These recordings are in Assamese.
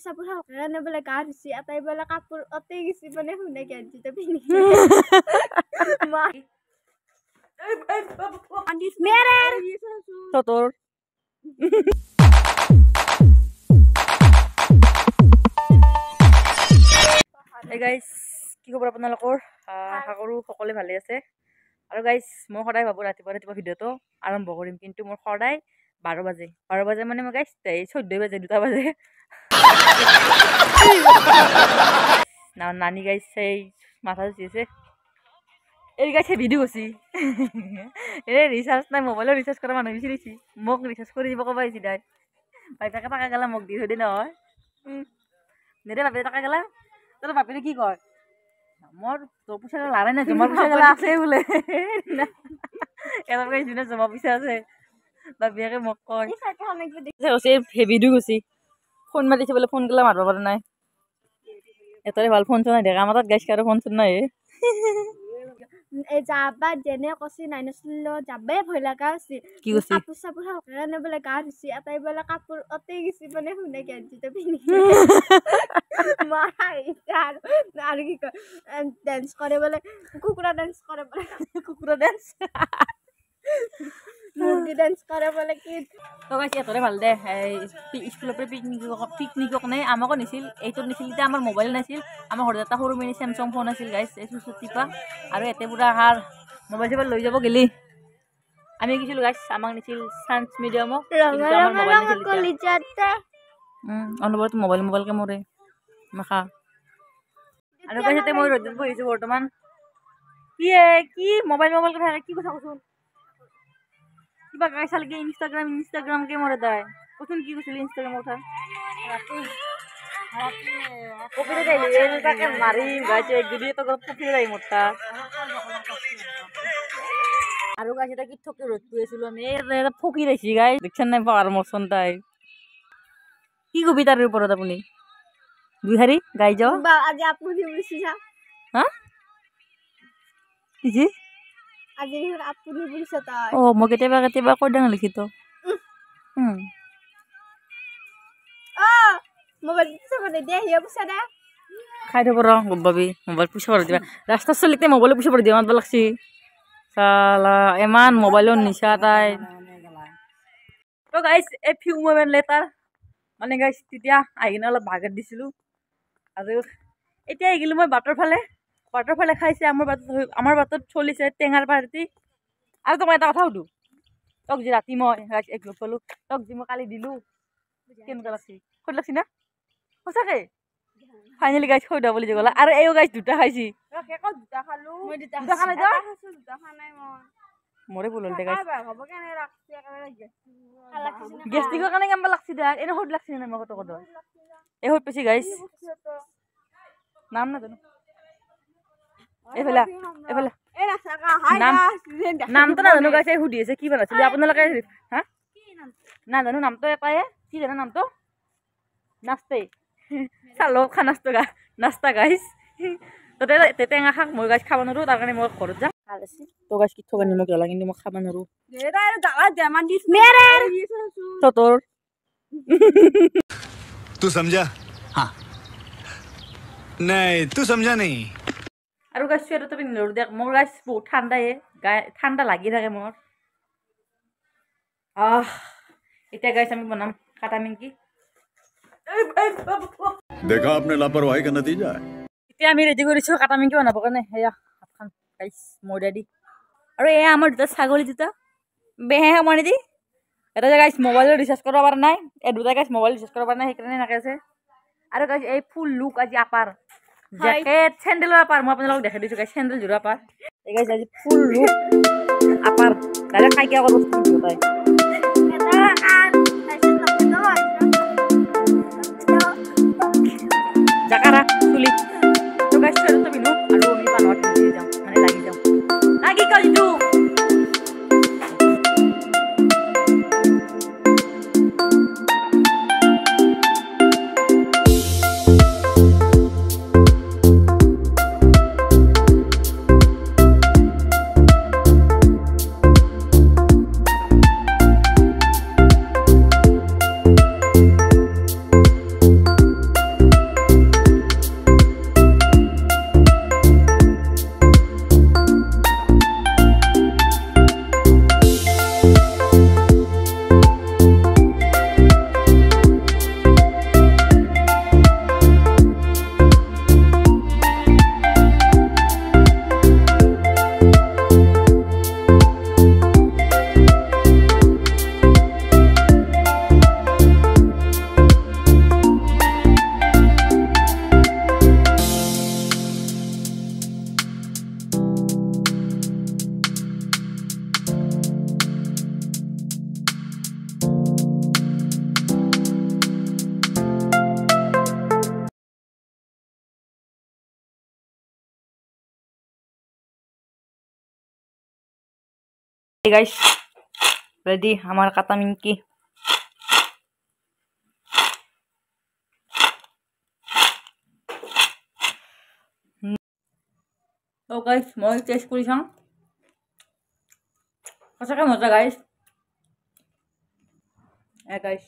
চাপোৰ কাৰণে বোলে গা ধুচি এটাই বোলে কাপোৰ অতেই গেছি মানে শুনে গেঞ্জিটো পিন্ধি তোৰ গাইজ কি খবৰ আপোনালোকৰ আশা কৰোঁ সকলোৱে ভালে আছে আৰু গাইজ মই সদায় ভাবোঁ ৰাতিপুৱা ভিডিঅ'টো আৰম্ভ কৰিম কিন্তু মোৰ সদায় 12 বাজে মানে মই গাইজ 14 বাজে 2টা বাজে নানি গাইজ সেই মাথা চুচি আছে এই গাইছে ভিডিঅ' কৰিছে এই ৰিচাৰ্জ নাই মোবাইলৰ ৰিচাৰ্জ কৰা মানুহ বিচাৰিছে মোক ৰিচাৰ্জ কৰি দিব ক'ব আহিছে তাই বাইপাকে টাকা গেলা মোক দি থৈ দি নহয় নেদে বাপে টাকা গেলা তোর বাপেরে কি কয় আমার তোর পয়সা লাড়াই না জমা পয়সা গেলা আছে বলে এবার কইছি না জমা পয়সা আছে বাপিয়াকে মোক কয় হেভি দু গেছি ফোন মারিছে বলে ফোন গেলা মারবা পারে নাই এতরে ভাল ফোন চলাই দেখা আমার গাইছ কারো ফোন চল নাই যাবা যেনে কছি নাই নছিল যাবে ভয় লাগা আছে কি কছি কাপোৰ চাপোৰ কাৰণে বোলে গা ধুচি এটাই বোলে কাপোৰ অতেই গেছি মানে শুনে গেঞ্জিটো পিন্ধি মাৰাই আৰু কি কয় ডান্স কৰে বোলে কুকুৰা ডান্স কৰে বোলে কুকুৰা ডান্স মুৰ্গী ডান্স কৰে বোলে কি তো গাইছ এতৰে ভাল দে স্কুলৰ পৰা পিকনিকক নাই আমাকো নিছিল এইটোত নিছিল এতিয়া আমাৰ মোবাইল নাছিল আমাৰ ঘৰত এটা সৰু মিনি স্যামসাং ফোন আছিল গাইছ এই চুচুটিপা আৰু এতে পুৰা আহাৰ মোবাইল চবাইল লৈ যাব গেলি আমি গেছিলো গাইছ আমাক নিছিল সায়েন্স মিডিয়ামক অনুভৱত মোবাইলকে মৰে মাখা আৰু গাইছ মই ৰ'দত বহিছো বৰ্তমান কি মোবাইল কে থাকে কি কথা কচোন কিবা গাইছ চালকে ইনষ্টাগ্ৰাম কে মৰে দাই কচোন কি কৈছিল ইনষ্টাগ্ৰাম কথা কপিৰে গাইলি এনেটাকে মাৰি গাইছে একদিন তো কপিৰে গাই মতা আৰু গাইছে এটা কি থকে ৰ'দ গৈছিলো আমি এটা ফকি ৰাইছি গাই দেখছেন নাই পাৱাৰ মছন তাই কি কবি তাৰ ওপৰত আপুনি দুই হাৰি গাই যাও আজি আপুনি বুলিছা হা কি আজি আপুনি বুলিছা তাই ও মই কেতিয়াবা কৈ ডাঙ লিখি তো মোবাইল পিছাবলে দে হিয়া পুছা দে খাই থব ৰ গব্বাবি মোবাইল পুছা পৰ দিবা ৰাস্তা চলিতে মোবাইল পুছা পৰ দিবা মাতব লাগছি সালা এমান মোবাইলৰ নিচা তাই তো guys a few moment letter মানে গাইস তেতিয়া আহিনে অলপ ভাগত দিছিলো আৰু এতিয়া আহিলো মই বাটৰ ফালে খাইছে আমাৰ বাটত চলিছে টেঙাৰ পাৰ্টি আৰু তোমাক এটা কথা সুধো তক যে ৰাতি মই গাইস এক লগ পালো তক যে মই কালি দিলো কেনেকুৱা লাগছি খুদ লাগছি না সঁচাকে ফাইনেলি গাইছ হৈ দা বুলি যে গলা আৰু এইও গাইছ দুটা খাইছি দুটা খালো মই দুটা খানা যা দুটা খানাই মই মৰে বলল দে গাইছ হ'ব কেনে ৰাখছি একেবাৰে গেষ্টিকৰ কাৰণে কেমবা লাগছি দে এনে হদ লাগছি না মই কত এই হদ পেছি গাইছ নাম না জানো এফালা এই ৰাস্তা হাই নামটো না জানো গাইছ হুদি আছে কি বনাইছিল আপোনালোকে হা না জানো নামটো এটাই কি জানো নামটো নাস্তে চালো নাস্তা গাইছ তো টেঙা শাক মই গাইছ খাব নোৱাৰো তাৰ কাৰণে মই ঘৰত যাম ভাল আছে তো গাইছ কি থবা নিমখ জ্বলা কিন্তু মই খাব নোৱাৰো তোৰ तू समझा हाँ नहीं तू समझा नहीं আৰু গাইছ চুৱেটাৰটো পিন্ধি নৰো দেখ মোৰ গাইছ বহুত ঠাণ্ডা লাগি থাকে মোৰ এতিয়া গাইছ আমি বনাম কাটা নিমকি देखा आपने लापरवाही का नतीजा है এতিয়া আমি ৰেডি কৰিছো কাটা নিমকি বনাব কাৰণে হেয়া হাতখন গাইছ ময়দা দি আৰু এয়া আমাৰ দুটা ছাগলী দুটা বেহে মাৰি দি এটা যে গাইছ মোবাইলৰ ৰিচাৰ্জ কৰিব পৰা নাই এই দুটা গাইছ মোবাইল ৰিচাৰ্জ কৰিব পৰা নাই সেইকাৰণে নাকে আছে আৰু গাইছ এই ফুল লুক আজি আপাৰ জেকেট চেন্ডেলৰ আপাৰ মই আপোনালোকক দেখাই দিছো গাইছ চেন্ডেল জোৰা আপাৰ এই গাইছ আজি ফুল লুক আপাৰ ডাইৰেক্ট খাই কিয় বস্তু তাই জাকাৰা চুলি তো গাইছ চুৱেটাৰটো পিন্ধো আৰু আমি পানৰ পিন্ধি যাওঁ মানে লাগি যাওঁ কি কয় যিটো গাইস ৰেডি আমাৰ কাটা নিমকি তো গাইস মই টেস্ট কৰি চাওঁ সঁচাকৈ মজা গাইস গাইস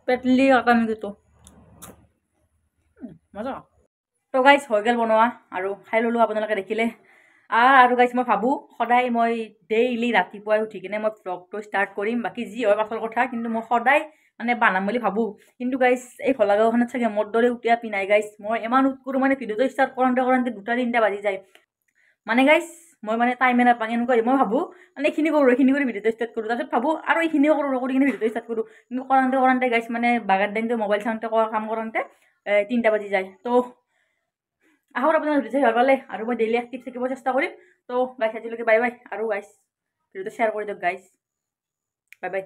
পেটলি কাটা নিমকিটো মজা তো গাইস হৈ গ'ল বনোৱা আৰু খাই ল'লোঁ আপোনালোকে দেখিলে আৰু গাইস মই ভাবোঁ সদায় মই ডেইলি ৰাতিপুৱাই উঠি কিনে মই ব্লগটো ষ্টাৰ্ট কৰিম বাকী যি হয় পাছৰ কথা কিন্তু মই সদায় মানে বানাম বুলি ভাবোঁ কিন্তু গাইস এই ভলাগাঁওখনত চাগে মোৰ দৰে উঠি আপি নাই গাইস মই ইমান উঠ কৰোঁ মানে ভিডিঅ'টো ষ্টাৰ্ট কৰোঁতে 2-3টা বাজি যায় মানে গাইস মই মানে টাইমে নাপাওঁ এনেকুৱা মই ভাবোঁ মানে এইখিনি কৰি ভিডিঅ'টো ষ্টাৰ্ট কৰোঁ তাৰপিছত ভাবোঁ আৰু এইখিনিও কৰি কিনে ভিডিঅ'টো ষ্টাৰ্ট কৰোঁ কিন্তু কৰোঁতে গাইস মানে বাগাৰ দিনটো মোবাইল চাওঁতে কাম কৰোঁতে 3টা বাজি যায় তো আহক আপোনালোকে ভিডিঅ' চাই ভাল পালে আৰু মই ডেইলি এক্টিভ থাকিব চেষ্টা কৰিম তো গাইস আজিলৈকে বাই বাই আৰু গাইস ভিডিঅ'টো শ্বেয়াৰ কৰি দিয়ক গাইস বাই বাই